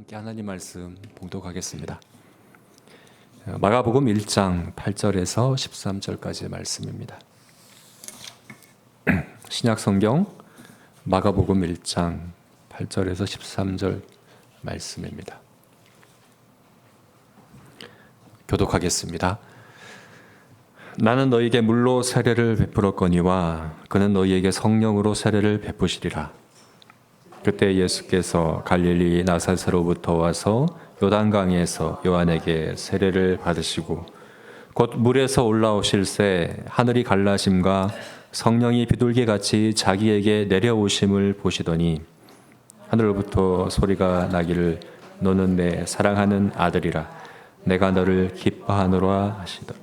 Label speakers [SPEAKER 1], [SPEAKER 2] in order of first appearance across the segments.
[SPEAKER 1] 함께 하나님 말씀 봉독하겠습니다. 마가복음 1장 8절에서 13절까지의 말씀입니다. 신약 성경 마가복음 1장 8절에서 13절 말씀입니다. 교독하겠습니다. 나는 너희에게 물로 세례를 베풀었거니와 그는 너희에게 성령으로 세례를 베푸시리라. 그때 예수께서 갈릴리 나사렛으로부터 와서 요단강에서 요한에게 세례를 받으시고 곧 물에서 올라오실새 하늘이 갈라짐과 성령이 비둘기같이 자기에게 내려오심을 보시더니 하늘로부터 소리가 나기를 너는 내 사랑하는 아들이라 내가 너를 기뻐하노라 하시더라.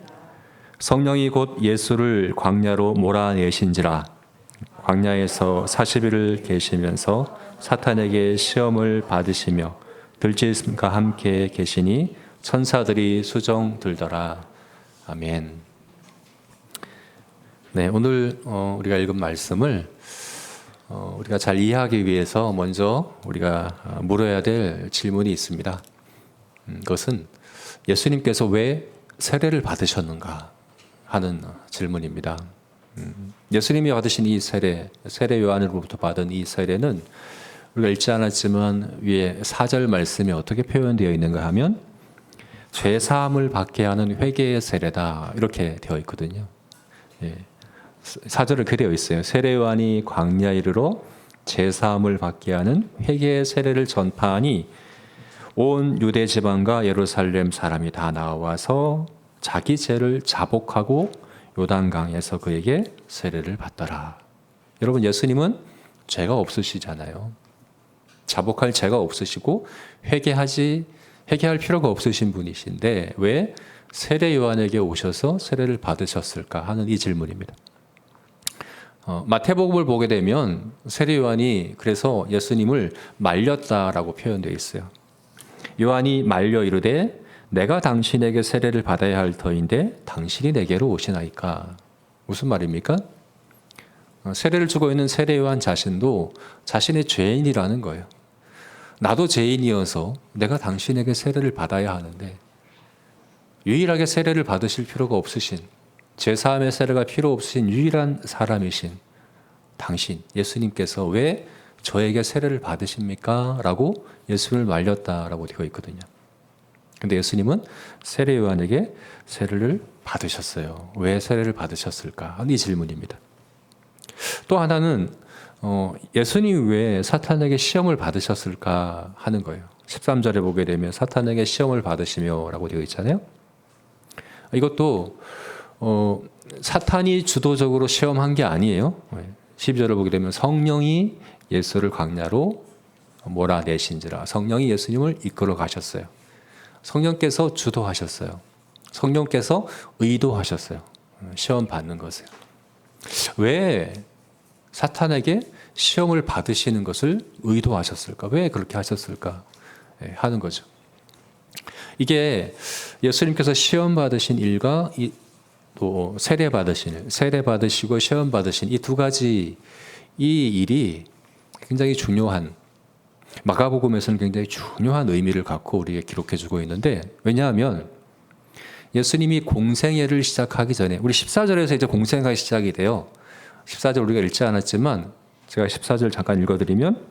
[SPEAKER 1] 성령이 곧 예수를 광야로 몰아내신지라. 광야에서 40일을 계시면서 사탄에게 시험을 받으시며 들짐과 함께 계시니 천사들이 수종 들더라. 아멘. 네, 오늘 우리가 읽은 말씀을 우리가 잘 이해하기 위해서 먼저 우리가 물어야 될 질문이 있습니다. 그것은 예수님께서 왜 세례를 받으셨는가 하는 질문입니다. 예수님이 받으신 이 세례 요한으로부터 받은 이 세례는 우리가 읽지 않았지만 위에 4절 말씀에 어떻게 표현되어 있는가 하면 죄사함을 받게 하는 회개의 세례다 이렇게 되어 있거든요. 4절을 그렇게 되어 있어요. 세례 요한이 광야에 이르러 죄사함을 받게 하는 회개의 세례를 전파하니 온 유대 지방과 예루살렘 사람이 다 나와서 자기 죄를 자복하고 요단강에서 그에게 세례를 받더라. 여러분, 예수님은 죄가 없으시잖아요. 자복할 죄가 없으시고 회개할 필요가 없으신 분이신데 왜 세례 요한에게 오셔서 세례를 받으셨을까 하는 이 질문입니다. 마태복음을 보게 되면 세례 요한이 그래서 예수님을 말렸다라고 표현되어 있어요. 요한이 말려 이르되 내가 당신에게 세례를 받아야 할 터인데 당신이 내게로 오시나이까. 무슨 말입니까? 세례를 주고 있는 세례 요한 자신도 자신의 죄인이라는 거예요. 나도 죄인이어서 내가 당신에게 세례를 받아야 하는데 유일하게 세례를 받으실 필요가 없으신, 제사함의 세례가 필요 없으신 유일한 사람이신 당신 예수님께서 왜 저에게 세례를 받으십니까? 라고 예수님을 말렸다라고 되어 있거든요. 근데 예수님은 세례 요한에게 세례를 받으셨어요. 왜 세례를 받으셨을까? 하는 이 질문입니다. 또 하나는 예수님이 왜 사탄에게 시험을 받으셨을까 하는 거예요. 13절에 보게 되면 사탄에게 시험을 받으시며 라고 되어 있잖아요. 이것도 사탄이 주도적으로 시험한 게 아니에요. 12절을 보게 되면 성령이 예수를 광야로 몰아내신지라. 성령이 예수님을 이끌어 가셨어요. 성령께서 주도하셨어요. 성령께서 의도하셨어요. 시험 받는 것을. 왜 사탄에게 시험을 받으시는 것을 의도하셨을까? 왜 그렇게 하셨을까? 하는 거죠. 이게 예수님께서 시험 받으신 일과 또 세례 받으시고 시험 받으신 이 두 가지 이 일이 굉장히 중요한, 마가복음에서는 굉장히 중요한 의미를 갖고 우리에게 기록해주고 있는데, 왜냐하면 예수님이 공생애를 시작하기 전에, 우리 14절에서 이제 공생애가 시작이 돼요. 14절 우리가 읽지 않았지만 제가 14절 잠깐 읽어드리면,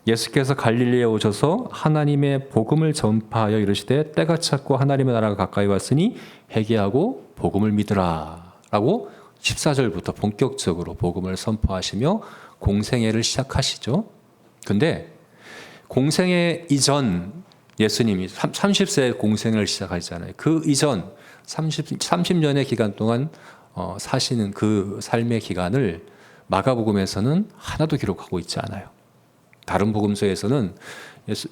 [SPEAKER 1] 예수께서 갈릴리에 오셔서 하나님의 복음을 전파하여 이르시되 때가 찼고 하나님의 나라가 가까이 왔으니 회개하고 복음을 믿으라 라고 14절부터 본격적으로 복음을 선포하시며 공생애를 시작하시죠. 근데 공생애 이전 예수님이 30세에 공생애를 시작하시잖아요. 그 이전 30년의 기간 동안 사시는 그 삶의 기간을 마가복음에서는 하나도 기록하고 있지 않아요. 다른 복음서에서는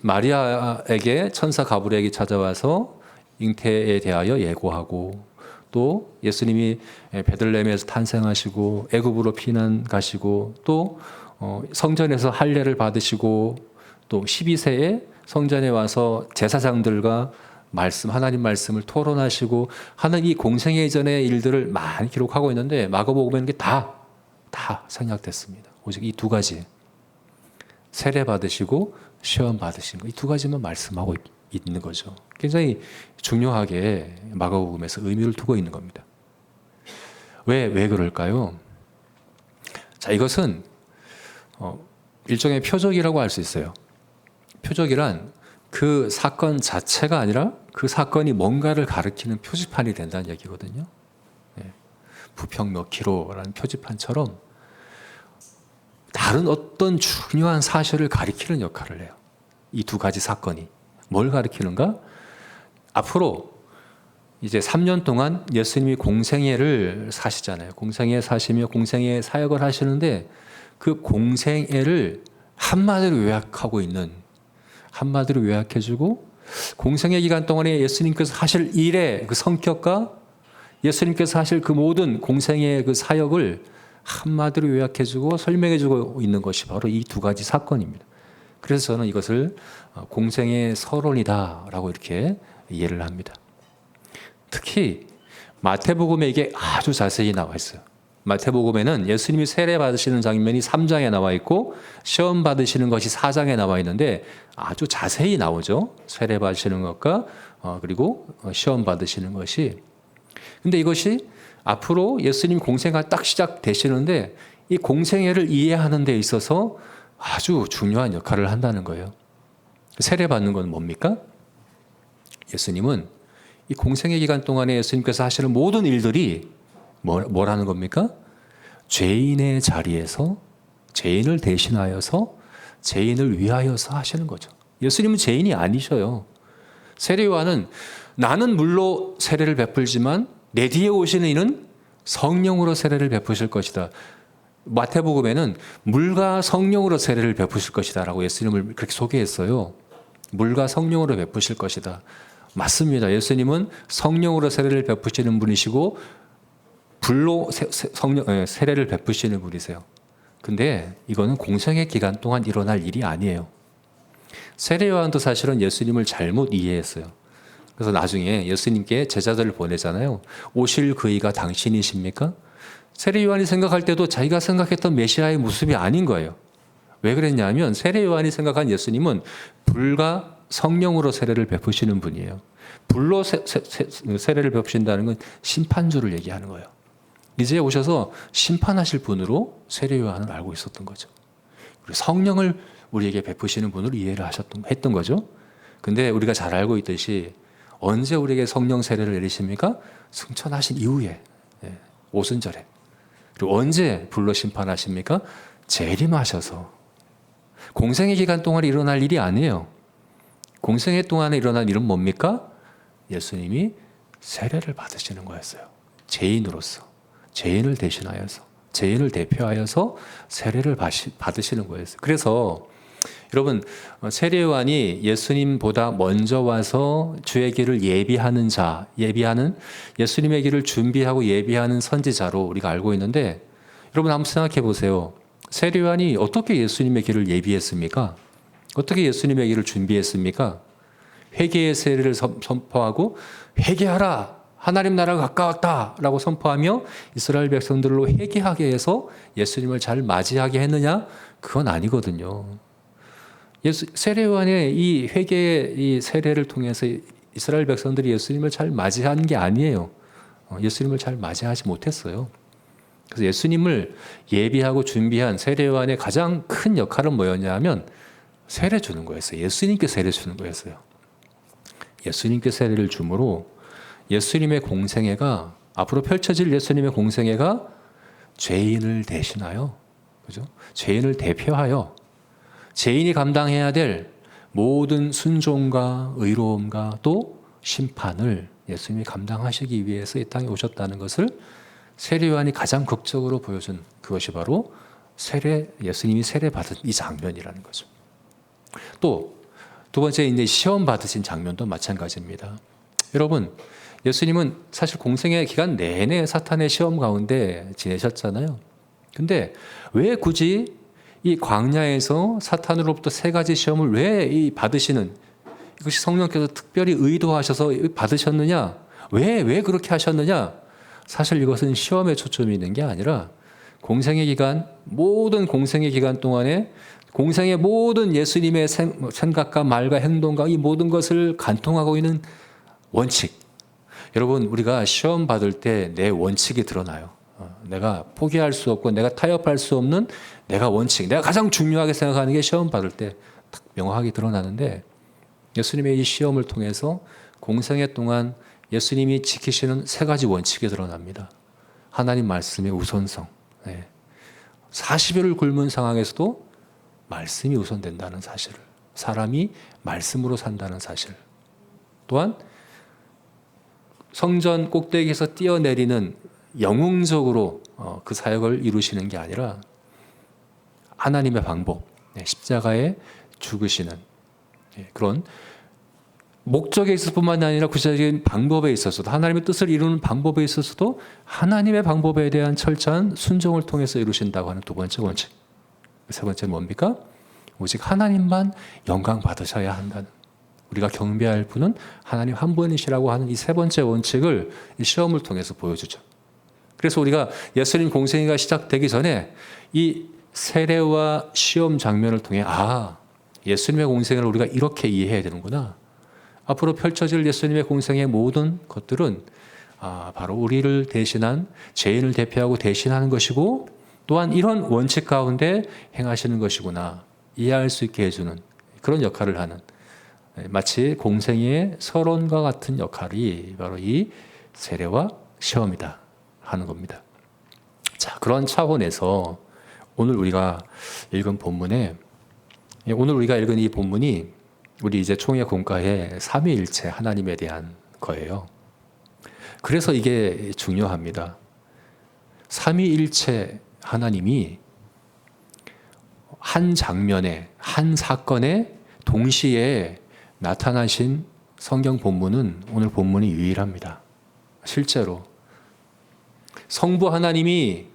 [SPEAKER 1] 마리아에게 천사 가브리엘이 찾아와서 잉태에 대하여 예고하고, 또 예수님이 베들레헴에서 탄생하시고 애굽으로 피난 가시고, 또 성전에서 할례를 받으시고, 또 12세에 성전에 와서 제사장들과 하나님 말씀을 토론하시고 하는 이 공생애 이전의 일들을 많이 기록하고 있는데 마가복음에는 게 다 생략됐습니다. 오직 이 두 가지. 세례 받으시고 시험 받으신 거, 이 두 가지만 말씀하고 있는 거죠. 굉장히 중요하게 마가복음에서 의미를 두고 있는 겁니다. 왜 그럴까요? 자, 이것은 일종의 표적이라고 할 수 있어요. 표적이란 그 사건 자체가 아니라 그 사건이 뭔가를 가리키는 표지판이 된다는 얘기거든요. 부평 몇 킬로라는 표지판처럼 다른 어떤 중요한 사실을 가리키는 역할을 해요. 이 두 가지 사건이 뭘 가리키는가? 앞으로 이제 3년 동안 예수님이 공생애를 사시잖아요. 공생애 사시며 공생애 사역을 하시는데 그 공생애를 한마디로 요약하고 있는, 한마디로 요약해주고 공생애 기간 동안에 예수님께서 하실 일의 그 성격과 예수님께서 하실 그 모든 공생애의 그 사역을 한마디로 요약해주고 설명해주고 있는 것이 바로 이 두 가지 사건입니다. 그래서 저는 이것을 공생애 서론이다라고 이렇게 이해를 합니다. 특히 마태복음에 이게 아주 자세히 나와 있어요. 마태복음에는 예수님이 세례 받으시는 장면이 3장에 나와 있고 시험 받으시는 것이 4장에 나와 있는데 아주 자세히 나오죠. 세례 받으시는 것과 그리고 시험 받으시는 것이. 근데 이것이 앞으로 예수님 공생애가 딱 시작되시는데 이 공생애를 이해하는 데 있어서 아주 중요한 역할을 한다는 거예요. 세례 받는 건 뭡니까? 예수님은 이 공생애 기간 동안에 예수님께서 하시는 모든 일들이 뭐라는 겁니까? 죄인의 자리에서 죄인을 대신하여서 죄인을 위하여서 하시는 거죠. 예수님은 죄인이 아니셔요. 세례요한은 나는 물로 세례를 베풀지만 내 뒤에 오시는 이는 성령으로 세례를 베푸실 것이다. 마태복음에는 물과 성령으로 세례를 베푸실 것이다 라고 예수님을 그렇게 소개했어요. 물과 성령으로 베푸실 것이다. 맞습니다. 예수님은 성령으로 세례를 베푸시는 분이시고 불로 세례를 베푸시는 분이세요. 근데 이거는 공생애 기간 동안 일어날 일이 아니에요. 세례 요한도 사실은 예수님을 잘못 이해했어요. 그래서 나중에 예수님께 제자들을 보내잖아요. 오실 그이가 당신이십니까? 세례 요한이 생각할 때도 자기가 생각했던 메시아의 모습이 아닌 거예요. 왜 그랬냐면 세례 요한이 생각한 예수님은 불과 성령으로 세례를 베푸시는 분이에요. 불로 세례를 베푸신다는 건 심판주를 얘기하는 거예요. 이제 오셔서 심판하실 분으로 세례 요한을 알고 있었던 거죠. 그리고 성령을 우리에게 베푸시는 분으로 이해를 했던 거죠. 근데 우리가 잘 알고 있듯이 언제 우리에게 성령 세례를 내리십니까? 승천하신 이후에, 오순절에. 그리고 언제 불로 심판하십니까? 재림하셔서. 공생애 기간 동안 일어날 일이 아니에요. 공생애 동안에 일어난 일은 뭡니까? 예수님이 세례를 받으시는 거였어요. 죄인으로서, 죄인을 대신하여서, 죄인을 대표하여서 세례를 받으시는 거였어요. 그래서 여러분, 세례 요한이 예수님보다 먼저 와서 주의 길을 예비하는 자, 예수님의 길을 준비하고 예비하는 선지자로 우리가 알고 있는데, 여러분 한번 생각해 보세요. 세례 요한이 어떻게 예수님의 길을 예비했습니까? 어떻게 예수님의 길을 준비했습니까? 회개의 세례를 선포하고 회개하라! 하나님 나라가 가까웠다! 라고 선포하며 이스라엘 백성들로 회개하게 해서 예수님을 잘 맞이하게 했느냐? 그건 아니거든요. 세례 요한의 이 회개의 이 세례를 통해서 이스라엘 백성들이 예수님을 잘 맞이한 게 아니에요. 예수님을 잘 맞이하지 못했어요. 그래서 예수님을 예비하고 준비한 세례 요한의 가장 큰 역할은 뭐였냐면 세례 주는 거였어요. 예수님께 세례 주는 거였어요. 예수님께 세례를 주므로 예수님의 공생애가 앞으로 펼쳐질 예수님의 공생애가 죄인을 대신하여, 그죠? 죄인을 대표하여 죄인이 감당해야 될 모든 순종과 의로움과 또 심판을 예수님이 감당하시기 위해서 이 땅에 오셨다는 것을 세례 요한이 가장 극적으로 보여준 그것이 바로 예수님이 세례 받은 이 장면이라는 거죠. 또 두 번째 이제 시험 받으신 장면도 마찬가지입니다. 여러분, 예수님은 사실 공생애 기간 내내 사탄의 시험 가운데 지내셨잖아요. 근데 왜 굳이 이 광야에서 사탄으로부터 세 가지 시험을 왜 받으시는, 이것이 성령께서 특별히 의도하셔서 받으셨느냐? 왜 그렇게 하셨느냐? 사실 이것은 시험에 초점이 있는 게 아니라 공생의 기간, 모든 공생의 기간 동안에 공생의 모든 예수님의 생각과 말과 행동과 이 모든 것을 간통하고 있는 원칙. 여러분, 우리가 시험 받을 때 내 원칙이 드러나요. 내가 포기할 수 없고 내가 타협할 수 없는 내가 원칙, 내가 가장 중요하게 생각하는 게 시험 받을 때 딱 명확하게 드러나는데, 예수님의 이 시험을 통해서 공생애 동안 예수님이 지키시는 세 가지 원칙이 드러납니다. 하나님 말씀의 우선성. 40일을 굶은 상황에서도 말씀이 우선된다는 사실을, 사람이 말씀으로 산다는 사실, 또한 성전 꼭대기에서 뛰어내리는 영웅적으로 그 사역을 이루시는 게 아니라 하나님의 방법, 십자가에 죽으시는 그런 목적에 있을 뿐만 아니라 구체적인 방법에 있어서도, 하나님의 뜻을 이루는 방법에 있어서도 하나님의 방법에 대한 철저한 순종을 통해서 이루신다고 하는 두 번째 원칙. 세 번째는 뭡니까? 오직 하나님만 영광 받으셔야 한다는, 우리가 경배할 분은 하나님 한 분이시라고 하는 이 세 번째 원칙을 이 시험을 통해서 보여주죠. 그래서 우리가 예수님 공생애가 시작되기 전에 이 세례와 시험 장면을 통해 예수님의 공생애를 우리가 이렇게 이해해야 되는구나. 앞으로 펼쳐질 예수님의 공생의 모든 것들은 바로 우리를 대신한, 죄인을 대표하고 대신하는 것이고, 또한 이런 원칙 가운데 행하시는 것이구나 이해할 수 있게 해주는 그런 역할을 하는, 마치 공생의 서론과 같은 역할이 바로 이 세례와 시험이다 하는 겁니다. 자, 그런 차원에서 오늘 우리가 읽은 이 본문이 우리 이제 총회 공과의 삼위일체 하나님에 대한 거예요. 그래서 이게 중요합니다. 삼위일체 하나님이 한 장면에, 한 사건에 동시에 나타나신 성경 본문은 오늘 본문이 유일합니다. 실제로 성부 하나님이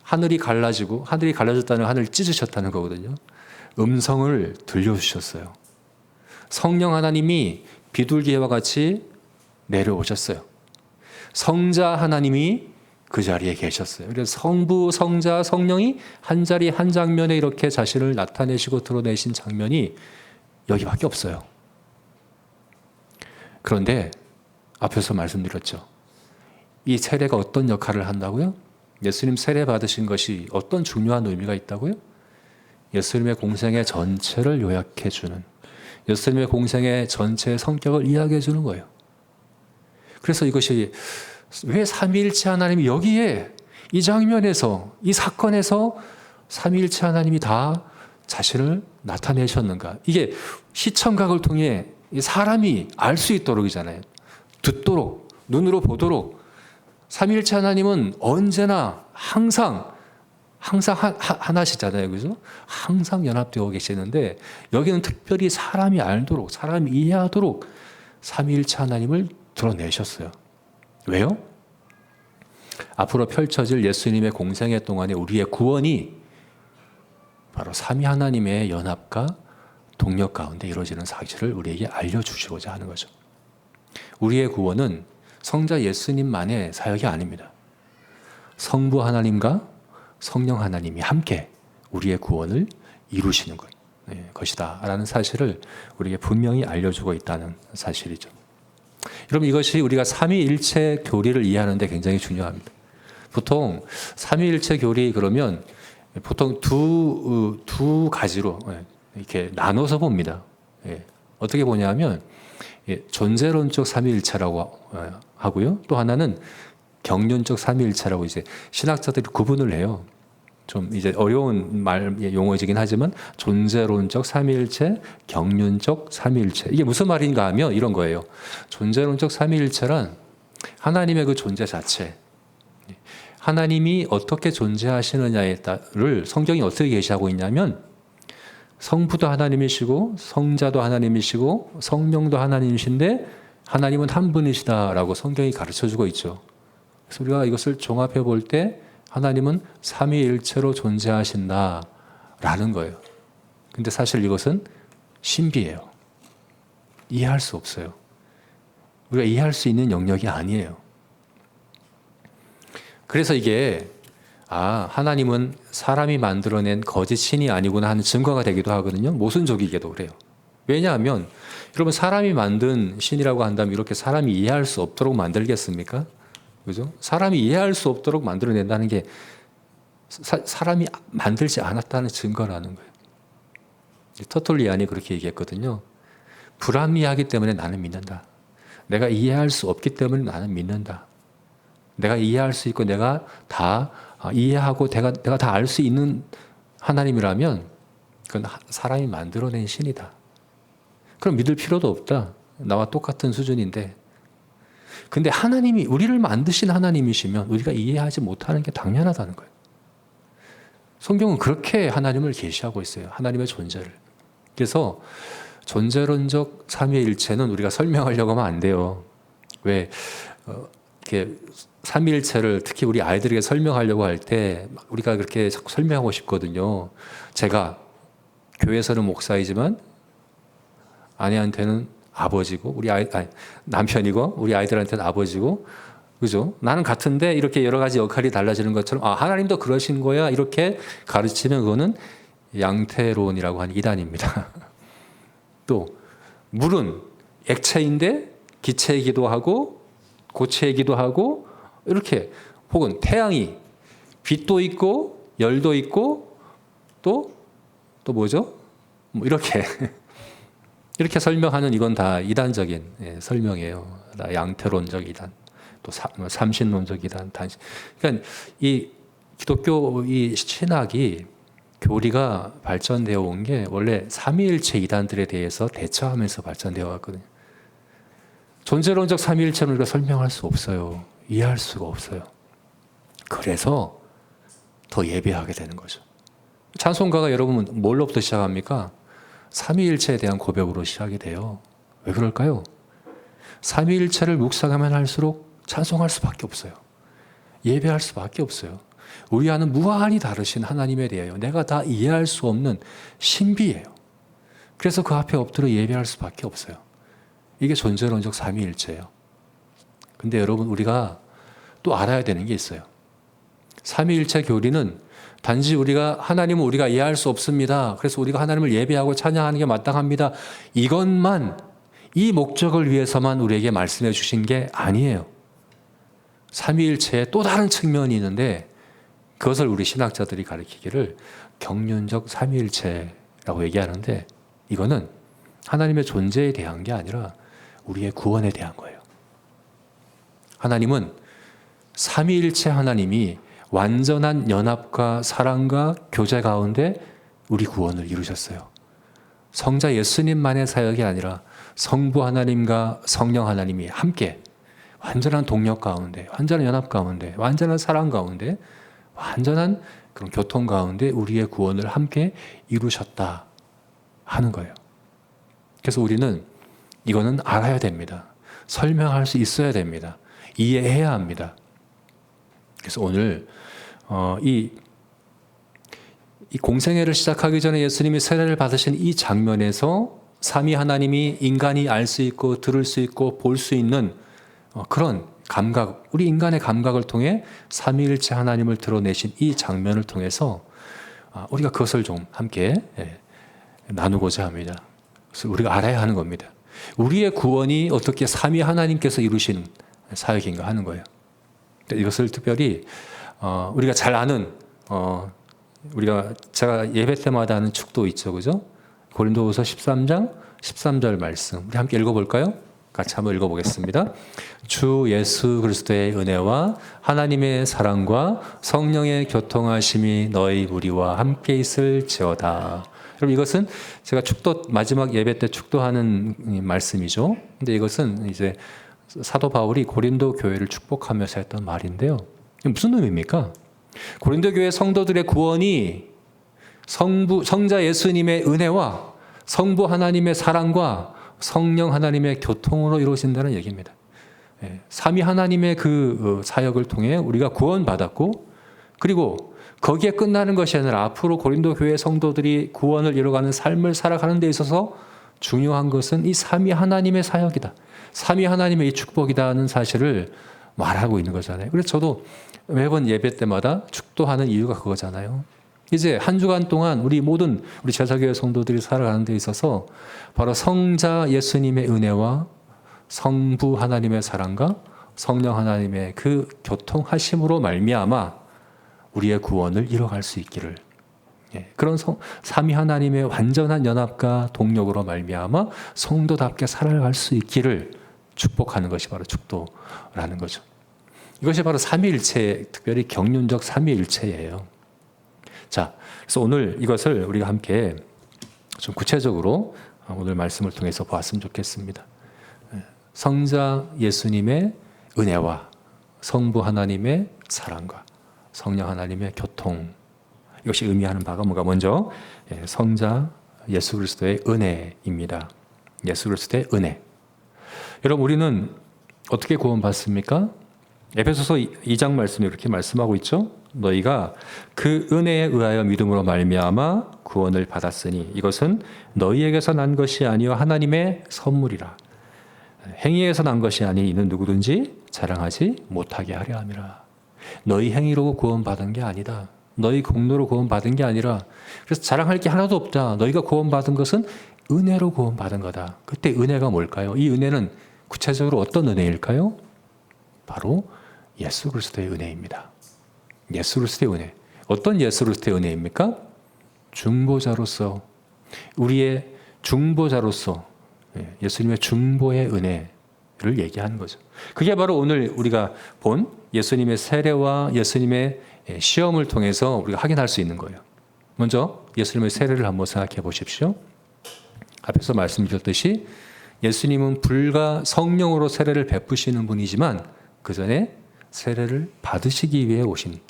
[SPEAKER 1] 하늘이 갈라졌다는, 하늘을 찢으셨다는 거거든요. 음성을 들려주셨어요. 성령 하나님이 비둘기와 같이 내려오셨어요. 성자 하나님이 그 자리에 계셨어요. 그래서 성부, 성자, 성령이 한 자리 한 장면에 이렇게 자신을 나타내시고 드러내신 장면이 여기밖에 없어요. 그런데 앞에서 말씀드렸죠. 이 세례가 어떤 역할을 한다고요? 예수님 세례 받으신 것이 어떤 중요한 의미가 있다고요? 예수님의 공생의 전체를 요약해 주는, 예수님의 공생의 전체의 성격을 이야기해 주는 거예요. 그래서 이것이 왜 삼위일체 하나님이 여기에 이 장면에서, 이 사건에서 삼위일체 하나님이 다 자신을 나타내셨는가? 이게 시청각을 통해 사람이 알 수 있도록이잖아요. 듣도록, 눈으로 보도록. 삼위일체 하나님은 언제나 항상 하나시잖아요. 그죠? 항상 연합되어 계시는데 여기는 특별히 사람이 알도록, 사람이 이해하도록 삼위일체 하나님을 드러내셨어요. 왜요? 앞으로 펼쳐질 예수님의 공생애 동안에 우리의 구원이 바로 삼위 하나님의 연합과 동력 가운데 이루어지는 사실을 우리에게 알려주시고자 하는 거죠. 우리의 구원은 성자 예수님만의 사역이 아닙니다. 성부 하나님과 성령 하나님이 함께 우리의 구원을 이루시는 것이다 라는 사실을 우리에게 분명히 알려주고 있다는 사실이죠. 여러분, 이것이 우리가 삼위일체 교리를 이해하는 데 굉장히 중요합니다. 보통 삼위일체 교리 그러면 보통 두 가지로 이렇게 나눠서 봅니다. 어떻게 보냐면 존재론적 삼위일체라고 하고요. 또 하나는 경륜적 삼위일체라고 이제 신학자들이 구분을 해요. 좀 이제 어려운 용어이긴 하지만 존재론적 삼위일체, 경륜적 삼위일체. 이게 무슨 말인가 하면 이런 거예요. 존재론적 삼위일체란 하나님의 그 존재 자체, 하나님이 어떻게 존재하시느냐를 성경이 어떻게 계시하고 있냐면 성부도 하나님이시고 성자도 하나님이시고 성령도 하나님이신데 하나님은 한 분이시다라고 성경이 가르쳐주고 있죠. 그래서 우리가 이것을 종합해 볼 때 하나님은 삼위일체로 존재하신다라는 거예요. 근데 사실 이것은 신비예요. 이해할 수 없어요. 우리가 이해할 수 있는 영역이 아니에요. 그래서 이게 하나님은 사람이 만들어낸 거짓 신이 아니구나 하는 증거가 되기도 하거든요. 모순적이게도 그래요. 왜냐하면 여러분 사람이 만든 신이라고 한다면 이렇게 사람이 이해할 수 없도록 만들겠습니까? 그죠? 사람이 이해할 수 없도록 만들어낸다는 게 사람이 만들지 않았다는 증거라는 거예요. 터툴리안이 그렇게 얘기했거든요. 불합리하기 때문에 나는 믿는다. 내가 이해할 수 없기 때문에 나는 믿는다. 내가 이해할 수 있고 내가 다 이해하고 내가 다 알 수 있는 하나님이라면 그건 사람이 만들어낸 신이다. 그럼 믿을 필요도 없다. 나와 똑같은 수준인데. 근데 하나님이 우리를 만드신 하나님이시면 우리가 이해하지 못하는 게 당연하다는 거예요. 성경은 그렇게 하나님을 계시하고 있어요. 하나님의 존재를. 그래서 존재론적 삼위일체는 우리가 설명하려고 하면 안 돼요. 왜 이렇게 삼위일체를 특히 우리 아이들에게 설명하려고 할 때 우리가 그렇게 자꾸 설명하고 싶거든요. 제가 교회에서는 목사이지만 아내한테는 아버지고 남편이고 우리 아이들한테는 아버지고, 그죠? 나는 같은데 이렇게 여러 가지 역할이 달라지는 것처럼 하나님도 그러신 거야 이렇게 가르치면 그거는 양태론이라고 하는 이단입니다. 또 물은 액체인데 기체이기도 하고 고체이기도 하고 이렇게, 혹은 태양이 빛도 있고 열도 있고 또 뭐죠? 뭐 이렇게 이렇게 설명하는 이건 다 이단적인 설명이에요. 다 양태론적 이단, 또 삼신론적 이단, 단신. 그러니까 이 기독교 이 신학이 교리가 발전되어 온 게 원래 삼위일체 이단들에 대해서 대처하면서 발전되어 왔거든요. 존재론적 삼위일체는 우리가 설명할 수 없어요. 이해할 수가 없어요. 그래서 더 예배하게 되는 거죠. 찬송가가 여러분 뭘로부터 시작합니까? 삼위일체에 대한 고백으로 시작이 돼요. 왜 그럴까요? 삼위일체를 묵상하면 할수록 찬송할 수밖에 없어요. 예배할 수밖에 없어요. 우리와는 무한히 다르신 하나님에 대하여 내가 다 이해할 수 없는 신비예요. 그래서 그 앞에 엎드려 예배할 수밖에 없어요. 이게 존재론적 삼위일체예요. 근데 여러분 우리가 또 알아야 되는 게 있어요. 삼위일체 교리는 단지 하나님은 우리가 이해할 수 없습니다. 그래서 우리가 하나님을 예배하고 찬양하는 게 마땅합니다. 이것만, 이 목적을 위해서만 우리에게 말씀해 주신 게 아니에요. 삼위일체의 또 다른 측면이 있는데 그것을 우리 신학자들이 가리키기를 경륜적 삼위일체라고 얘기하는데, 이거는 하나님의 존재에 대한 게 아니라 우리의 구원에 대한 거예요. 하나님은 삼위일체 하나님이 완전한 연합과 사랑과 교제 가운데 우리 구원을 이루셨어요. 성자 예수님만의 사역이 아니라 성부 하나님과 성령 하나님이 함께 완전한 동력 가운데, 완전한 연합 가운데, 완전한 사랑 가운데, 완전한 그런 교통 가운데 우리의 구원을 함께 이루셨다 하는 거예요. 그래서 우리는 이거는 알아야 됩니다. 설명할 수 있어야 됩니다. 이해해야 합니다. 그래서 오늘 이 공생애를 시작하기 전에 예수님이 세례를 받으신 이 장면에서 삼위 하나님이 인간이 알 수 있고 들을 수 있고 볼 수 있는 그런 감각, 우리 인간의 감각을 통해 삼위일체 하나님을 드러내신 이 장면을 통해서 우리가 그것을 좀 함께 나누고자 합니다. 그래서 우리가 알아야 하는 겁니다. 우리의 구원이 어떻게 삼위 하나님께서 이루신 사역인가 하는 거예요. 이것을 특별히 우리가 잘 아는 제가 예배 때마다 하는 축도 있죠, 그죠? 고린도후서 13장 13절 말씀 우리 함께 읽어볼까요? 같이 한번 읽어보겠습니다. 주 예수 그리스도의 은혜와 하나님의 사랑과 성령의 교통하심이 너희 우리와 함께 있을지어다. 여러분 이것은 제가 축도 마지막 예배 때 축도하는 말씀이죠. 근데 이것은 이제 사도 바울이 고린도 교회를 축복하면서 했던 말인데요. 무슨 의미입니까? 고린도 교회 성도들의 구원이 성자 예수님의 은혜와 성부 하나님의 사랑과 성령 하나님의 교통으로 이루어진다는 얘기입니다. 삼위 하나님의 그 사역을 통해 우리가 구원받았고, 그리고 거기에 끝나는 것이 아니라 앞으로 고린도 교회 성도들이 구원을 이뤄가는 삶을 살아가는 데 있어서 중요한 것은 이 삼위 하나님의 사역이다. 삼위 하나님의 이 축복이다는 사실을 말하고 있는 거잖아요. 그래서 저도 매번 예배 때마다 축도하는 이유가 그거잖아요. 이제 한 주간 동안 우리 제사교회 성도들이 살아가는 데 있어서 바로 성자 예수님의 은혜와 성부 하나님의 사랑과 성령 하나님의 그 교통하심으로 말미암아 우리의 구원을 이뤄갈 수 있기를, 그런 삼위 하나님의 완전한 연합과 동력으로 말미암아 성도답게 살아갈 수 있기를 축복하는 것이 바로 축도라는 거죠. 이것이 바로 삼위일체, 특별히 경륜적 삼위일체예요. 자, 그래서 오늘 이것을 우리가 함께 좀 구체적으로 오늘 말씀을 통해서 보았으면 좋겠습니다. 성자 예수님의 은혜와 성부 하나님의 사랑과 성령 하나님의 교통, 이것이 의미하는 바가 뭔가, 먼저 성자 예수 그리스도의 은혜입니다. 예수 그리스도의 은혜. 여러분, 우리는 어떻게 구원받습니까? 에베소서 2장 말씀이 이렇게 말씀하고 있죠. 너희가 그 은혜에 의하여 믿음으로 말미암아 구원을 받았으니 이것은 너희에게서 난 것이 아니요 하나님의 선물이라. 행위에서 난 것이 아니 이는 누구든지 자랑하지 못하게 하려 함이라. 너희 행위로 구원받은 게 아니다. 너희 공로로 구원받은 게 아니라, 그래서 자랑할 게 하나도 없다. 너희가 구원받은 것은 은혜로 구원받은 거다. 그때 은혜가 뭘까요? 이 은혜는 구체적으로 어떤 은혜일까요? 바로 예수 그리스도의 은혜입니다. 예수 그리스도의 은혜. 어떤 예수 그리스도의 은혜입니까? 중보자로서, 우리의 중보자로서 예수님의 중보의 은혜를 얘기하는 거죠. 그게 바로 오늘 우리가 본 예수님의 세례와 예수님의 시험을 통해서 우리가 확인할 수 있는 거예요. 먼저 예수님의 세례를 한번 생각해 보십시오. 앞에서 말씀드렸듯이 예수님은 불과 성령으로 세례를 베푸시는 분이지만 그 전에 세례를 받으시기 위해 오신,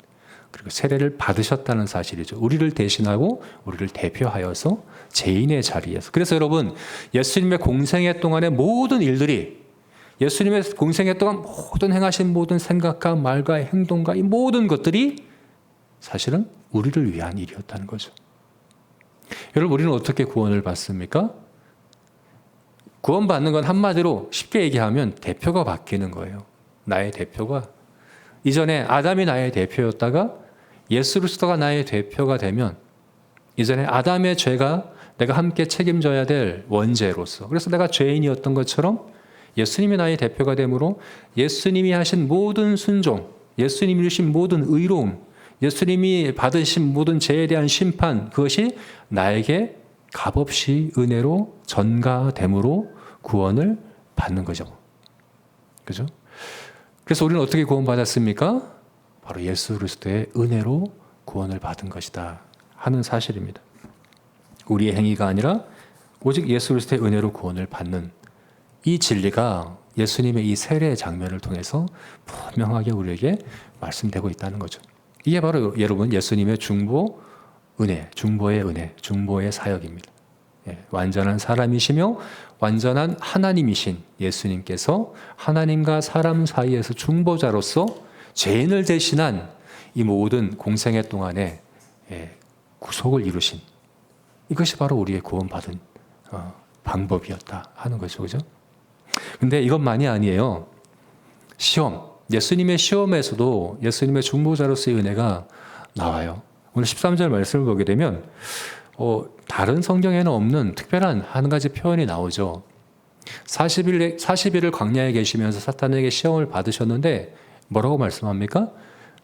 [SPEAKER 1] 그리고 세례를 받으셨다는 사실이죠. 우리를 대신하고 우리를 대표하여서 죄인의 자리에서. 그래서 여러분, 예수님의 공생애 동안의 모든 일들이, 예수님의 공생애 동안 모든 행하신 모든 생각과 말과 행동과 이 모든 것들이 사실은 우리를 위한 일이었다는 거죠. 여러분, 우리는 어떻게 구원을 받습니까? 구원받는 건 한마디로 쉽게 얘기하면 대표가 바뀌는 거예요. 나의 대표가, 이전에 아담이 나의 대표였다가 예수 그리스도가 나의 대표가 되면, 이전에 아담의 죄가 내가 함께 책임져야 될 원죄로서, 그래서 내가 죄인이었던 것처럼 예수님이 나의 대표가 되므로 예수님이 하신 모든 순종, 예수님이 주신 모든 의로움, 예수님이 받으신 모든 죄에 대한 심판, 그것이 나에게 값없이 은혜로 전가됨으로 구원을 받는 거죠. 그죠? 그래서 우리는 어떻게 구원받았습니까? 바로 예수 그리스도의 은혜로 구원을 받은 것이다 하는 사실입니다. 우리의 행위가 아니라 오직 예수 그리스도의 은혜로 구원을 받는 이 진리가 예수님의 이 세례 장면을 통해서 분명하게 우리에게 말씀되고 있다는 거죠. 이게 바로 여러분 예수님의 중보 은혜, 중보의 은혜, 중보의 사역입니다. 완전한 사람이시며 완전한 하나님이신 예수님께서 하나님과 사람 사이에서 중보자로서 죄인을 대신한 이 모든 공생애 동안에 구속을 이루신, 이것이 바로 우리의 구원받은 방법이었다 하는 거죠. 그죠? 근데 이것만이 아니에요. 시험, 예수님의 시험에서도 예수님의 중보자로서의 은혜가 나와요. 오늘 13절 말씀을 보게 되면 다른 성경에는 없는 특별한 한 가지 표현이 나오죠. 40일을 광야에 계시면서 사탄에게 시험을 받으셨는데 뭐라고 말씀합니까?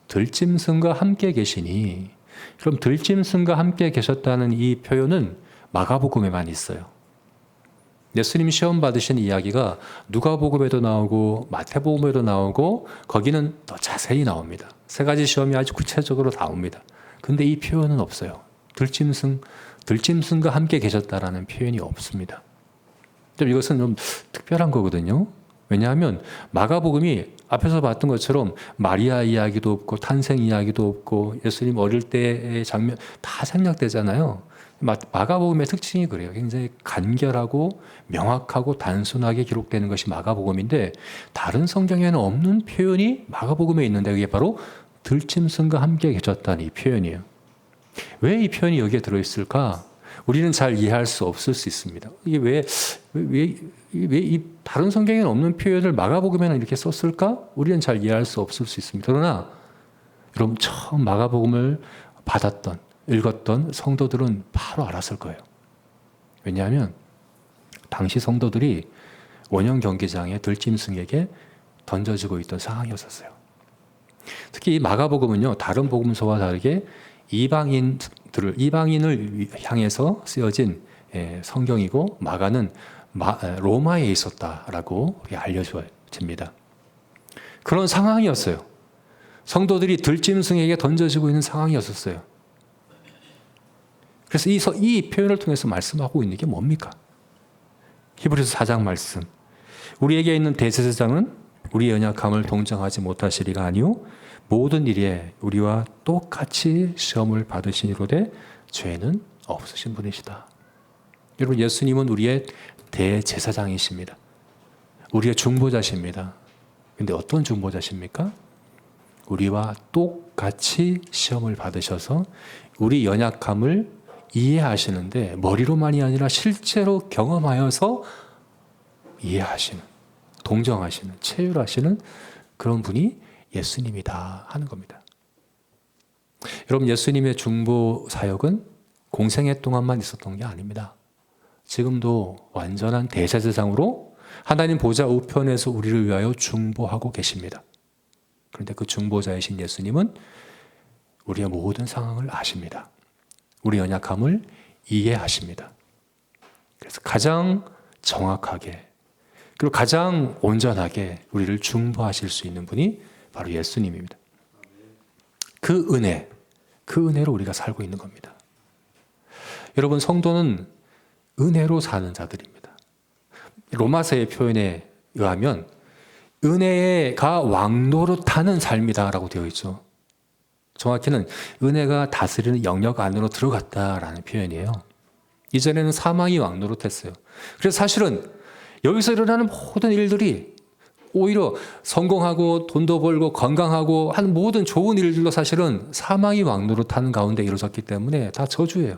[SPEAKER 1] 들짐승과 함께 계시니. 그럼 들짐승과 함께 계셨다는 이 표현은 마가복음에만 있어요. 예수님 시험 받으신 이야기가 누가복음에도 나오고 마태복음에도 나오고 거기는 더 자세히 나옵니다. 세 가지 시험이 아주 구체적으로 나옵니다. 근데 이 표현은 없어요. 들짐승과 함께 계셨다라는 표현이 없습니다. 이것은 좀 특별한 거거든요. 왜냐하면 마가복음이 앞에서 봤던 것처럼 마리아 이야기도 없고 탄생 이야기도 없고 예수님 어릴 때의 장면 다 생략되잖아요. 마가복음의 특징이 그래요. 굉장히 간결하고 명확하고 단순하게 기록되는 것이 마가복음인데 다른 성경에는 없는 표현이 마가복음에 있는데 그게 바로 들짐승과 함께 계셨다는 이 표현이에요. 왜 이 표현이 여기에 들어있을까? 우리는 잘 이해할 수 없을 수 있습니다. 이게 왜 왜 이 다른 성경에는 없는 표현을 마가복음에는 이렇게 썼을까? 우리는 잘 이해할 수 없을 수 있습니다. 그러나 여러분 처음 마가복음을 받았던 읽었던 성도들은 바로 알았을 거예요. 왜냐하면 당시 성도들이 원형 경기장에 들짐승에게 던져지고 있던 상황이었어요. 특히 마가복음은요, 다른 복음서와 다르게 이방인을 향해서 쓰여진 성경이고, 마가는 로마에 있었다라고 알려집니다. 그런 상황이었어요. 성도들이 들짐승에게 던져지고 있는 상황이었어요. 그래서 이 표현을 통해서 말씀하고 있는 게 뭡니까? 히브리서 4장 말씀. 우리에게 있는 대제사장은 우리의 연약함을 동정하지 못하시리가 아니요 모든 일에 우리와 똑같이 시험을 받으시니로되 죄는 없으신 분이시다. 여러분, 예수님은 우리의 대제사장이십니다. 우리의 중보자십니다. 그런데 어떤 중보자십니까? 우리와 똑같이 시험을 받으셔서 우리 연약함을 이해하시는데 머리로만이 아니라 실제로 경험하여서 이해하시는, 동정하시는, 체휼하시는 그런 분이 예수님이다 하는 겁니다. 여러분, 예수님의 중보 사역은 공생애 동안만 있었던 게 아닙니다. 지금도 완전한 대제사장으로 하나님 보좌 우편에서 우리를 위하여 중보하고 계십니다. 그런데 그 중보자이신 예수님은 우리의 모든 상황을 아십니다. 우리 연약함을 이해하십니다. 그래서 가장 정확하게 그리고 가장 온전하게 우리를 중보하실 수 있는 분이 바로 예수님입니다. 그 은혜로 우리가 살고 있는 겁니다. 여러분, 성도는 은혜로 사는 자들입니다. 로마서의 표현에 의하면 은혜가 왕노릇하는 삶이다라고 되어 있죠. 정확히는 은혜가 다스리는 영역 안으로 들어갔다라는 표현이에요. 이전에는 사망이 왕노릇했어요. 그래서 사실은 여기서 일어나는 모든 일들이 오히려 성공하고 돈도 벌고 건강하고 하는 모든 좋은 일들도 사실은 사망이 왕노릇하는 가운데 이루어졌기 때문에 다 저주예요.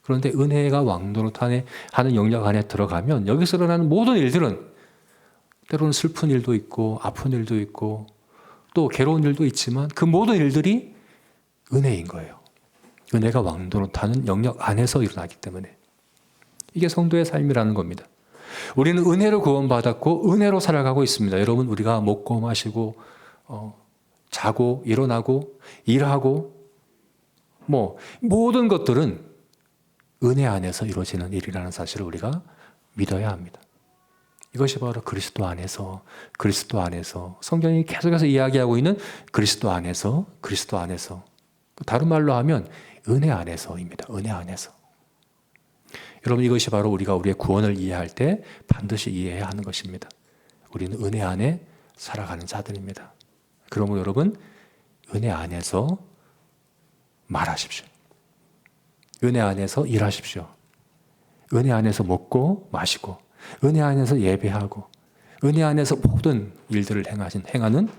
[SPEAKER 1] 그런데 은혜가 왕노릇하는 영역 안에 들어가면 여기서 일어나는 모든 일들은 때로는 슬픈 일도 있고 아픈 일도 있고 또 괴로운 일도 있지만 그 모든 일들이 은혜인 거예요. 은혜가 왕노릇하는 영역 안에서 일어나기 때문에 이게 성도의 삶이라는 겁니다. 우리는 은혜로 구원받았고 은혜로 살아가고 있습니다. 여러분, 우리가 먹고 마시고 자고 일어나고 일하고 모든 것들은 은혜 안에서 이루어지는 일이라는 사실을 우리가 믿어야 합니다. 이것이 바로 그리스도 안에서 성경이 계속해서 이야기하고 있는 그리스도 안에서 다른 말로 하면 은혜 안에서입니다. 은혜 안에서. 여러분, 이것이 바로 우리가 우리의 구원을 이해할 때 반드시 이해해야 하는 것입니다. 우리는 은혜 안에 살아가는 자들입니다. 그러므로 여러분, 은혜 안에서 말하십시오. 은혜 안에서 일하십시오. 은혜 안에서 먹고 마시고 은혜 안에서 예배하고 은혜 안에서 모든 일들을 행하는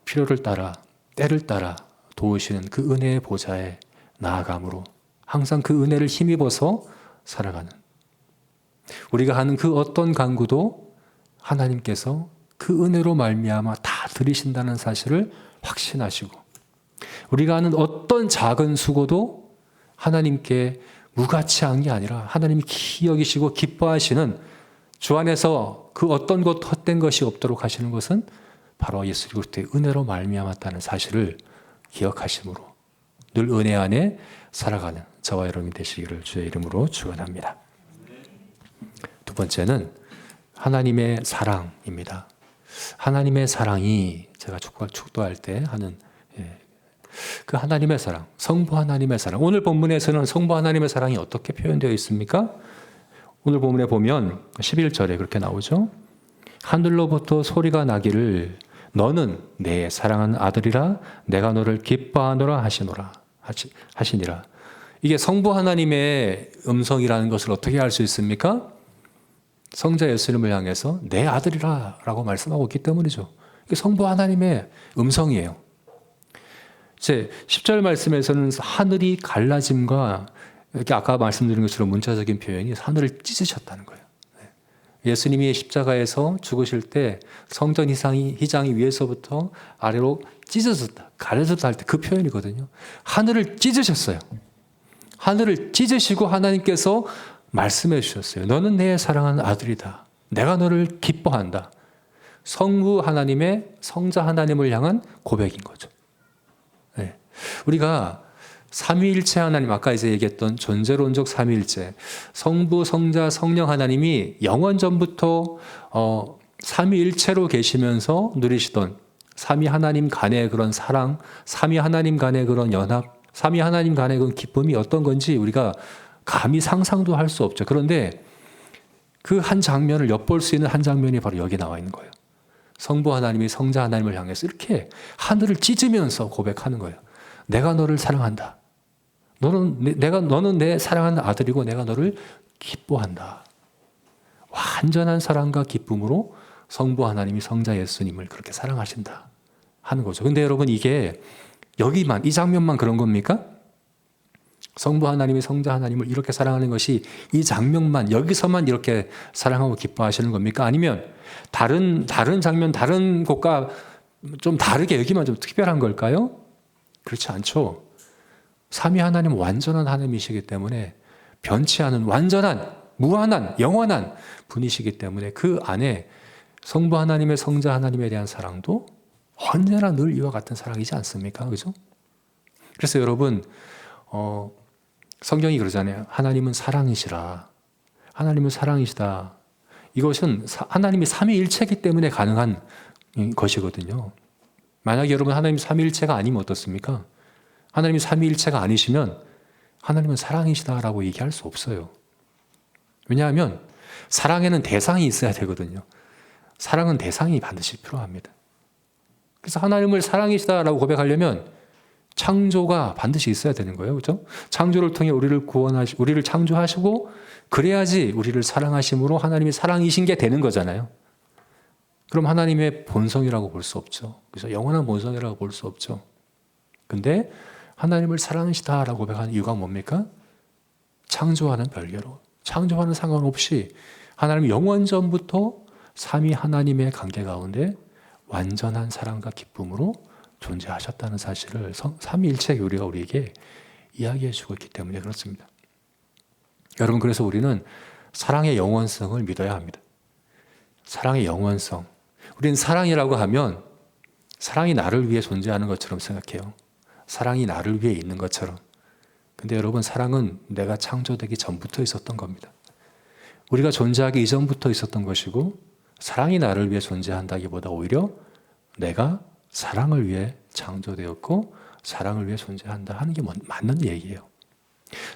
[SPEAKER 1] 필요를 따라 때를 따라 도우시는 그 은혜의 보좌에 나아감으로 항상 그 은혜를 힘입어서 살아가는, 우리가 하는 그 어떤 간구도 하나님께서 그 은혜로 말미암아 다 들으신다는 사실을 확신하시고, 우리가 하는 어떤 작은 수고도 하나님께 무가치한 게 아니라 하나님이 기이 여기시고 기뻐하시는, 주 안에서 그 어떤 것 헛된 것이 없도록 하시는 것은 바로 예수 그리스도의 은혜로 말미암았다는 사실을 기억하심으로 늘 은혜 안에 살아가는 저와 여러분이 되시기를 주의 이름으로 축원합니다. 두 번째는 하나님의 사랑입니다. 하나님의 사랑이 제가 축도할 때 하는 그 하나님의 사랑, 성부 하나님의 사랑. 오늘 본문에서는 성부 하나님의 사랑이 어떻게 표현되어 있습니까? 오늘 본문에 보면 11절에 그렇게 나오죠. 하늘로부터 소리가 나기를 너는 내 사랑하는 아들이라 내가 너를 기뻐하노라 하시니라. 이게 성부 하나님의 음성이라는 것을 어떻게 알 수 있습니까? 성자 예수님을 향해서 내 아들이라 라고 말씀하고 있기 때문이죠. 이게 성부 하나님의 음성이에요. 10절 말씀에서는 하늘이 갈라짐과 이렇게 아까 말씀드린 것처럼 문자적인 표현이 하늘을 찢으셨다는 거예요. 예수님이 십자가에서 죽으실 때 성전 휘장이 위에서부터 아래로 찢어졌다, 가려졌다 할 때 그 표현이거든요. 하늘을 찢으셨어요. 하늘을 찢으시고 하나님께서 말씀해 주셨어요. 너는 내 사랑하는 아들이다. 내가 너를 기뻐한다. 성부 하나님의 성자 하나님을 향한 고백인 거죠. 네. 우리가 삼위일체 하나님, 아까 이제 얘기했던 존재론적 삼위일체, 성부, 성자, 성령 하나님이 영원 전부터 삼위일체로 계시면서 누리시던 삼위 하나님 간의 그런 사랑, 삼위 하나님 간의 그런 연합, 삼위 하나님 간의 그런 기쁨이 어떤 건지 우리가 감히 상상도 할 수 없죠. 그런데 그 한 장면을 엿볼 수 있는 한 장면이 바로 여기 나와 있는 거예요. 성부 하나님이 성자 하나님을 향해서 이렇게 하늘을 찢으면서 고백하는 거예요. 내가 너를 사랑한다. 너는 내 사랑하는 아들이고 내가 너를 기뻐한다. 완전한 사랑과 기쁨으로 성부 하나님이 성자 예수님을 그렇게 사랑하신다 하는 거죠. 근데 여러분, 이게 여기만, 이 장면만 그런 겁니까? 성부 하나님이 성자 하나님을 이렇게 사랑하는 것이 이 장면만, 여기서만 이렇게 사랑하고 기뻐하시는 겁니까? 아니면 다른 장면, 다른 곳과 좀 다르게 여기만 좀 특별한 걸까요? 그렇지 않죠. 삼위 하나님은 완전한 하나님이시기 때문에 변치 않은 완전한, 무한한, 영원한 분이시기 때문에 그 안에 성부 하나님의 성자 하나님에 대한 사랑도 언제나 늘 이와 같은 사랑이지 않습니까? 그죠? 그래서 여러분, 성경이 그러잖아요. 하나님은 사랑이시라. 하나님은 사랑이시다. 이것은 하나님이 삼위일체이기 때문에 가능한 것이거든요. 만약에 여러분 하나님 삼위일체가 아니면 어떻습니까? 하나님이 삼위일체가 아니시면 하나님은 사랑이시다라고 얘기할 수 없어요. 왜냐하면 사랑에는 대상이 있어야 되거든요. 사랑은 대상이 반드시 필요합니다. 그래서 하나님을 사랑이시다라고 고백하려면 창조가 반드시 있어야 되는 거예요. 그렇죠? 창조를 통해 우리를 창조하시고 그래야지 우리를 사랑하심으로 하나님이 사랑이신 게 되는 거잖아요. 그럼 하나님의 본성이라고 볼 수 없죠. 그래서 영원한 본성이라고 볼 수 없죠. 근데 하나님을 사랑하시다라고 고백하는 이유가 뭡니까? 창조와는 별개로, 창조와는 상관없이 하나님이 영원 전부터 삼위 하나님의 관계 가운데 완전한 사랑과 기쁨으로 존재하셨다는 사실을 삼위일체 교리가 우리에게 이야기해 주고 있기 때문에 그렇습니다. 여러분, 그래서 우리는 사랑의 영원성을 믿어야 합니다. 사랑의 영원성. 우리는 사랑이라고 하면 사랑이 나를 위해 존재하는 것처럼 생각해요. 사랑이 나를 위해 있는 것처럼. 근데 여러분, 사랑은 내가 창조되기 전부터 있었던 겁니다. 우리가 존재하기 이전부터 있었던 것이고, 사랑이 나를 위해 존재한다기보다 오히려 내가 사랑을 위해 창조되었고 사랑을 위해 존재한다 하는 게 맞는 얘기예요.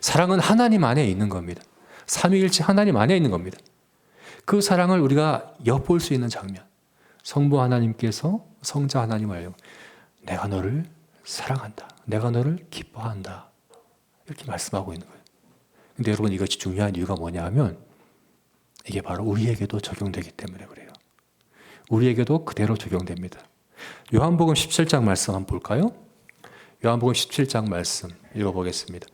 [SPEAKER 1] 사랑은 하나님 안에 있는 겁니다. 삼위일체 하나님 안에 있는 겁니다. 그 사랑을 우리가 엿볼 수 있는 장면, 성부 하나님께서 성자 하나님을 내가 너를 사랑한다, 내가 너를 기뻐한다 이렇게 말씀하고 있는 거예요. 근데 여러분, 이것이 중요한 이유가 뭐냐 하면 이게 바로 우리에게도 적용되기 때문에 그래요. 우리에게도 그대로 적용됩니다. 요한복음 17장 말씀 한번 볼까요? 요한복음 17장 말씀 읽어보겠습니다.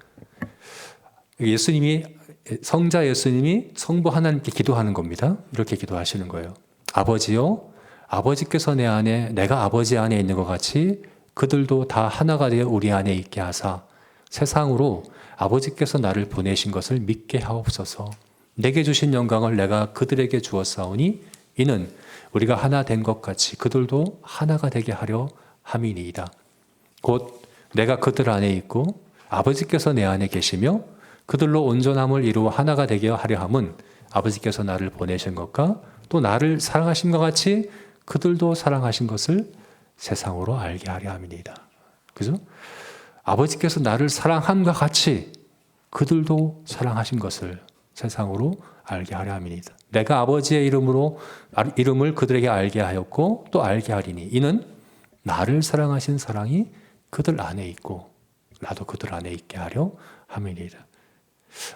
[SPEAKER 1] 성자 예수님이 성부 하나님께 기도하는 겁니다. 이렇게 기도하시는 거예요. 아버지요, 아버지께서 내 안에, 내가 아버지 안에 있는 것 같이 그들도 다 하나가 되어 우리 안에 있게 하사 세상으로 아버지께서 나를 보내신 것을 믿게 하옵소서. 내게 주신 영광을 내가 그들에게 주었사오니 이는 우리가 하나 된 것 같이 그들도 하나가 되게 하려 함이니이다. 곧 내가 그들 안에 있고 아버지께서 내 안에 계시며 그들로 온전함을 이루어 하나가 되게 하려 함은 아버지께서 나를 보내신 것과 또 나를 사랑하신 것 같이 그들도 사랑하신 것을 세상으로 알게 하려 함이니이다. 그죠? 아버지께서 나를 사랑함과 같이 그들도 사랑하신 것을 세상으로 알게 하려 함이니이다. 내가 아버지의 이름을 그들에게 알게 하였고 또 알게 하리니 이는 나를 사랑하신 사랑이 그들 안에 있고 나도 그들 안에 있게 하려 함이니이다.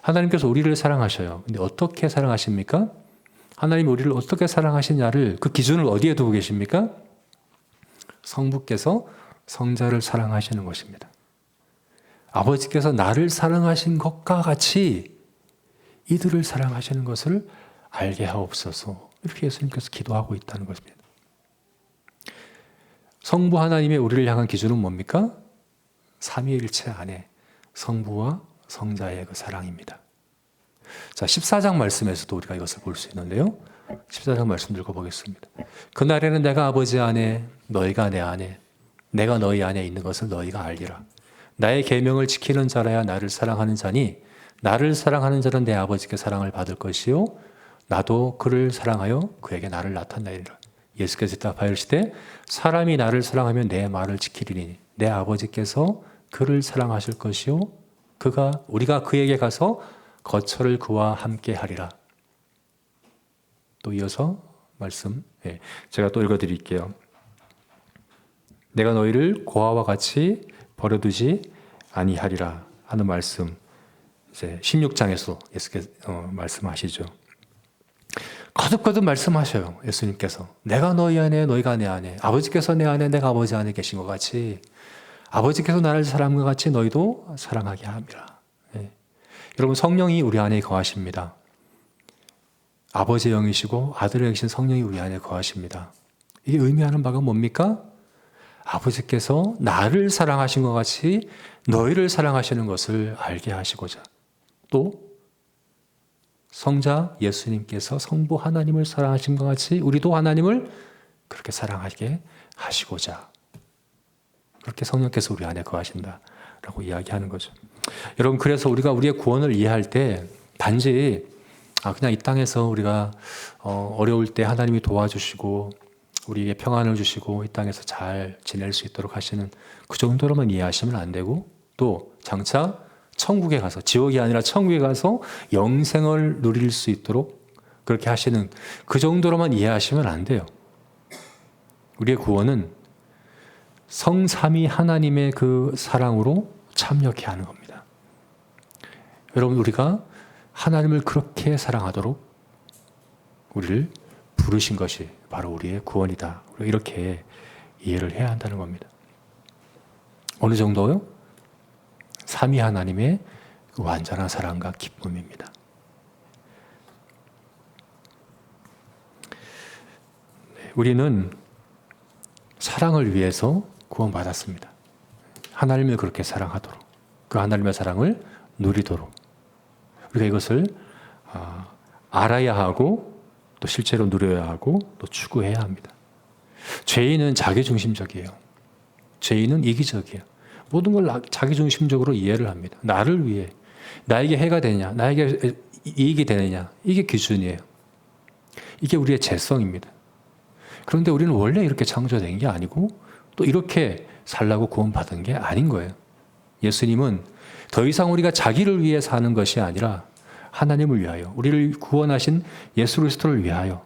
[SPEAKER 1] 하나님께서 우리를 사랑하셔요. 근데 어떻게 사랑하십니까? 하나님이 우리를 어떻게 사랑하시냐를 그 기준을 어디에 두고 계십니까? 성부께서 성자를 사랑하시는 것입니다. 아버지께서 나를 사랑하신 것과 같이 이들을 사랑하시는 것을 알게 하옵소서. 이렇게 예수님께서 기도하고 있다는 것입니다. 성부 하나님의 우리를 향한 기준은 뭡니까? 삼위일체 안에 성부와 성자의 그 사랑입니다. 자, 14장 말씀에서도 우리가 이것을 볼 수 있는데요. 14장 말씀 읽어보겠습니다. 그날에는 내가 아버지 안에 너희가 내 안에 내가 너희 안에 있는 것을 너희가 알리라. 나의 계명을 지키는 자라야 나를 사랑하는 자니 나를 사랑하는 자는 내 아버지께 사랑을 받을 것이요 나도 그를 사랑하여 그에게 나를 나타내리라. 예수께서 대답하시되 사람이 나를 사랑하면 내 말을 지키리니 내 아버지께서 그를 사랑하실 것이요 우리가 그에게 가서 거처를 그와 함께 하리라. 또 이어서 말씀 제가 또 읽어드릴게요. 내가 너희를 고아와 같이 버려두지 아니하리라 하는 말씀 이제 16장에서 예수께서 말씀하시죠. 거듭거듭 말씀하셔요. 예수님께서 내가 너희 안에 너희가 내 안에 아버지께서 내 안에 내가 아버지 안에 계신 것 같이 아버지께서 나를 사랑한 것 같이 너희도 사랑하게 합니다. 여러분 성령이 우리 안에 거하십니다. 아버지의 영이시고 아들의 영이신 성령이 우리 안에 거하십니다. 이 의미하는 바가 뭡니까? 아버지께서 나를 사랑하신 것 같이 너희를 사랑하시는 것을 알게 하시고자 또 성자 예수님께서 성부 하나님을 사랑하신 것 같이 우리도 하나님을 그렇게 사랑하게 하시고자 그렇게 성령께서 우리 안에 거하신다라고 이야기하는 거죠. 여러분 그래서 우리가 우리의 구원을 이해할 때 단지 그냥 이 땅에서 우리가 어려울 때 하나님이 도와주시고 우리에게 평안을 주시고 이 땅에서 잘 지낼 수 있도록 하시는 그 정도로만 이해하시면 안 되고 또 장차 천국에 가서 지옥이 아니라 천국에 가서 영생을 누릴 수 있도록 그렇게 하시는 그 정도로만 이해하시면 안 돼요. 우리의 구원은 성삼위 하나님의 그 사랑으로 참여케 하는 겁니다. 여러분 우리가 하나님을 그렇게 사랑하도록 우리를 부르신 것이 바로 우리의 구원이다. 이렇게 이해를 해야 한다는 겁니다. 어느 정도요? 삼위 하나님의 그 완전한 사랑과 기쁨입니다. 우리는 사랑을 위해서 구원받았습니다. 하나님을 그렇게 사랑하도록 그 하나님의 사랑을 누리도록 우리가 이것을 알아야 하고 또 실제로 누려야 하고 또 추구해야 합니다. 죄인은 자기중심적이에요. 죄인은 이기적이에요. 모든 걸 자기중심적으로 이해를 합니다. 나를 위해 나에게 해가 되냐 나에게 이익이 되느냐 이게 기준이에요. 이게 우리의 죄성입니다. 그런데 우리는 원래 이렇게 창조된 게 아니고 또 이렇게 살라고 구원받은 게 아닌 거예요. 예수님은 더 이상 우리가 자기를 위해 사는 것이 아니라 하나님을 위하여 우리를 구원하신 예수 그리스도를 위하여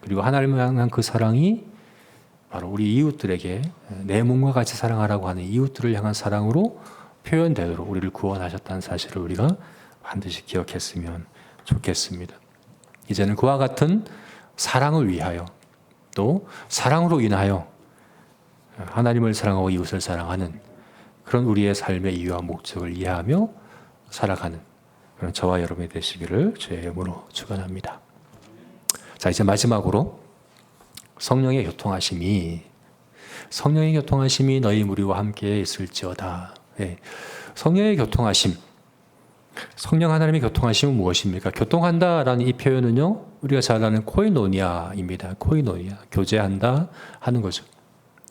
[SPEAKER 1] 그리고 하나님을 향한 그 사랑이 바로 우리 이웃들에게 내 몸과 같이 사랑하라고 하는 이웃들을 향한 사랑으로 표현되도록 우리를 구원하셨다는 사실을 우리가 반드시 기억했으면 좋겠습니다. 이제는 그와 같은 사랑을 위하여 또 사랑으로 인하여 하나님을 사랑하고 이웃을 사랑하는 그런 우리의 삶의 이유와 목적을 이해하며 살아가는 그런 저와 여러분이 되시기를 주의 이름으로 축원합니다. 자, 이제 마지막으로 성령의 교통하심이 너희 무리와 함께 있을지어다. 성령의 교통하심, 성령 하나님의 교통하심은 무엇입니까? 교통한다라는 이 표현은요, 우리가 잘 아는 코이노니아입니다. 코이노니아, 교제한다 하는 거죠.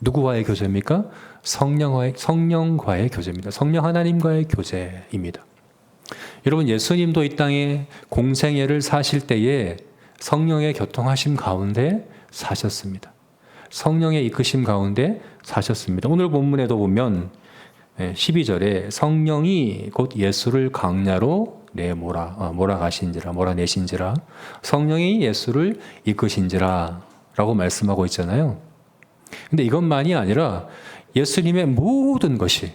[SPEAKER 1] 누구와의 교제입니까? 성령과의 교제입니다. 성령 하나님과의 교제입니다. 여러분 예수님도 이 땅에 공생애를 사실 때에 성령의 교통하심 가운데 사셨습니다. 성령의 이끄심 가운데 사셨습니다. 오늘 본문에도 보면 12절에 성령이 곧 예수를 광야로 몰아내신지라 성령이 예수를 이끄신지라 라고 말씀하고 있잖아요. 근데 이것만이 아니라 예수님의 모든 것이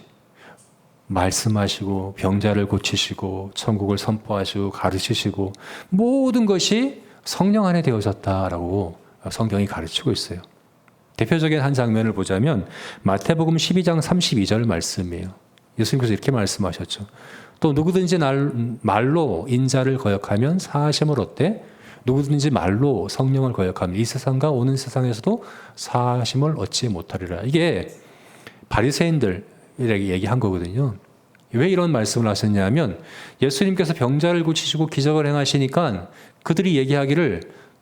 [SPEAKER 1] 말씀하시고 병자를 고치시고 천국을 선포하시고 가르치시고 모든 것이 성령 안에 되어졌다라고 성경이 가르치고 있어요. 대표적인 한 장면을 보자면 마태복음 12장 32절 말씀이에요. 예수님께서 이렇게 말씀하셨죠. 또 누구든지 말로 인자를 거역하면 사하심을 얻되 누구든지 말로 성령을 거역하면 이 세상과 오는 세상에서도 사하심을 얻지 못하리라. 이게 바리새인들에게 얘기한 거거든요. 왜 이런 말씀을 하셨냐면 예수님께서 병자를 고치시고 기적을 행하시니까 그들이 얘기하기를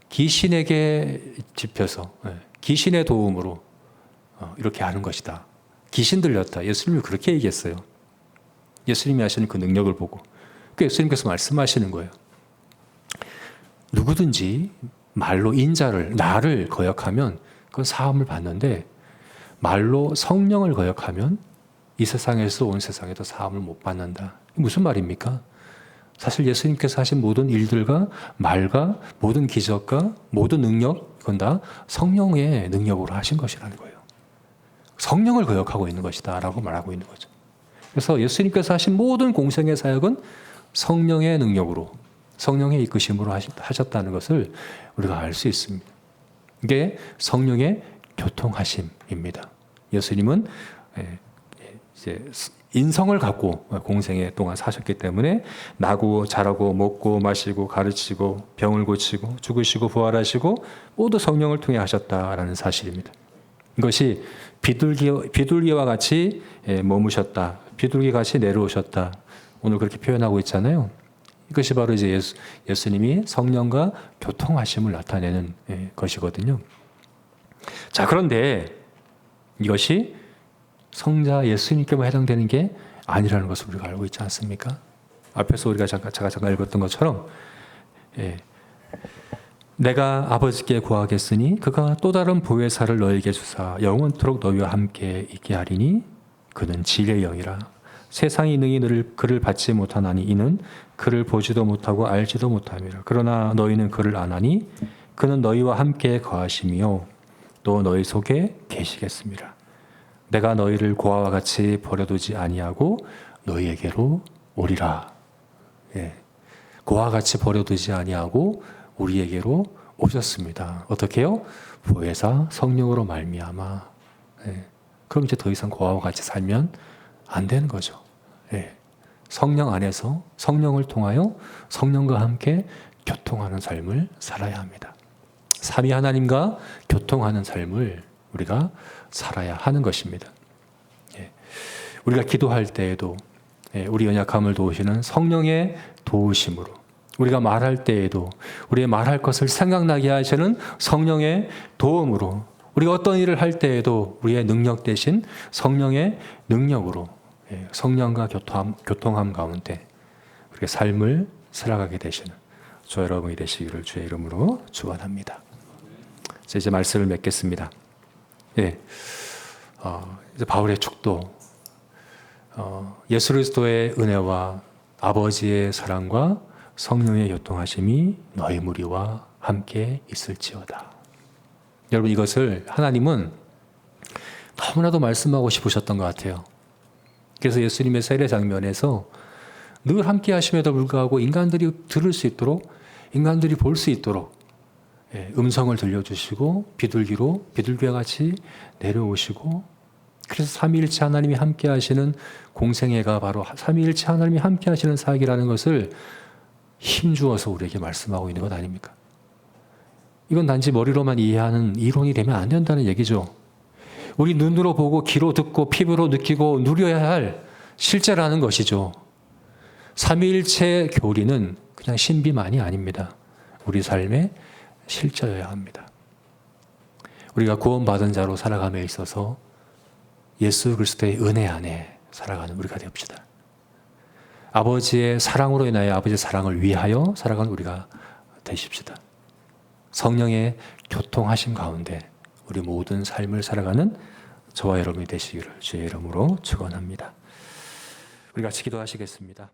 [SPEAKER 1] 귀신에게 짚혀서 귀신의 도움으로 이렇게 하는 것이다. 귀신 들렸다. 예수님이 그렇게 얘기했어요. 예수님이 하시는 그 능력을 보고. 그 예수님께서 말씀하시는 거예요. 누구든지 말로 나를 거역하면 그건 사함을 받는데 말로 성령을 거역하면 이 세상에서 온 세상에도 사함을 못 받는다. 무슨 말입니까? 사실 예수님께서 하신 모든 일들과 말과 모든 기적과 모든 능력, 그건 다 성령의 능력으로 하신 것이라는 거예요. 성령을 거역하고 있는 것이다 라고 말하고 있는 거죠. 그래서 예수님께서 하신 모든 공생의 사역은 성령의 능력으로, 성령의 이끄심으로 하셨다는 것을 우리가 알 수 있습니다. 이게 성령의 교통하심입니다. 예수님은 이제 인성을 갖고 공생애 동안 사셨기 때문에 나고 자라고 먹고 마시고 가르치고 병을 고치고 죽으시고 부활하시고 모두 성령을 통해 하셨다라는 사실입니다. 이것이 비둘기와 같이 머무셨다. 비둘기 같이 내려오셨다. 오늘 그렇게 표현하고 있잖아요. 이것이 바로 이제 예수님이 성령과 교통하심을 나타내는 것이거든요. 자, 그런데 이것이 성자 예수님께만 해당되는 게 아니라는 것을 우리가 알고 있지 않습니까? 앞에서 우리가 제가 잠깐 읽었던 것처럼 내가 아버지께 구하겠으니 그가 또 다른 보혜사를 너에게 주사 영원토록 너희와 함께 있게 하리니 그는 진리의 영이라. 세상이 능히 그를 받지 못하나니 이는 그를 보지도 못하고 알지도 못함이라. 그러나 너희는 그를 아나니 그는 너희와 함께 거하시며 또 너희 속에 계시겠습니다. 내가 너희를 고아와 같이 버려두지 아니하고 너희에게로 오리라. 고아와 같이 버려두지 아니하고 우리에게로 오셨습니다. 어떻게요? 보혜사 성령으로 말미암아. 그럼 이제 더 이상 고아와 같이 살면 안 되는 거죠. 성령 안에서 성령을 통하여 성령과 함께 교통하는 삶을 살아야 합니다. 삼위 하나님과 교통하는 삶을 우리가 살아야 하는 것입니다. 우리가 기도할 때에도 우리 연약함을 도우시는 성령의 도우심으로, 우리가 말할 때에도 우리의 말할 것을 생각나게 하시는 성령의 도움으로, 우리가 어떤 일을 할 때에도 우리의 능력 대신 성령의 능력으로 성령과 교통함 가운데 우리의 삶을 살아가게 되시는 저 여러분이 되시기를 주의 이름으로 축원합니다. 이제 말씀을 맺겠습니다. 이제 바울의 축도, 예수 그리스도의 은혜와 아버지의 사랑과 성령의 교통하심이 너희 무리와 함께 있을지어다. 여러분, 이것을 하나님은 너무나도 말씀하고 싶으셨던 것 같아요. 그래서 예수님의 세례 장면에서 늘 함께 하심에도 불구하고 인간들이 들을 수 있도록, 인간들이 볼 수 있도록 음성을 들려주시고 비둘기와 같이 내려오시고, 그래서 삼위일체 하나님이 함께 하시는 공생애가 바로 삼위일체 하나님이 함께 하시는 사역이라는 것을 힘주어서 우리에게 말씀하고 있는 것 아닙니까? 이건 단지 머리로만 이해하는 이론이 되면 안 된다는 얘기죠. 우리 눈으로 보고 귀로 듣고 피부로 느끼고 누려야 할 실제라는 것이죠. 삼위일체 교리는 그냥 신비만이 아닙니다. 우리 삶의 실제여야 합니다. 우리가 구원받은 자로 살아감에 있어서 예수 그리스도의 은혜 안에 살아가는 우리가 되옵시다. 아버지의 사랑으로 인하여 아버지의 사랑을 위하여 살아가는 우리가 되십시다. 성령의 교통하심 가운데 우리 모든 삶을 살아가는 저와 여러분이 되시기를 주의 이름으로 축원합니다. 우리 같이 기도하시겠습니다.